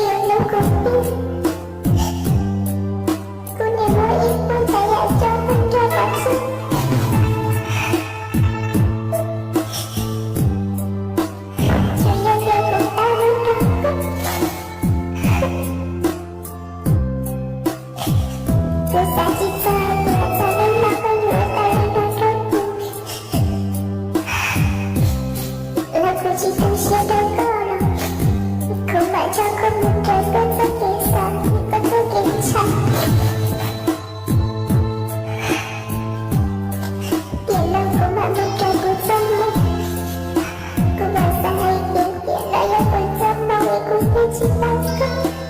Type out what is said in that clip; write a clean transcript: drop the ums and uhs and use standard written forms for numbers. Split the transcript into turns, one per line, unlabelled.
yang kopi. Ku nemuin pun kayak jaman paksa. Sayang yang ku tahu dapat. Dosa cita buat saling makan dua kali dudukku. Lagu cita siada korang. Ku baca komentar kata kisah, kata kisah. Bila ku makmur cabut sama, ku basahi pikiran yang bersama ikuti cintaku.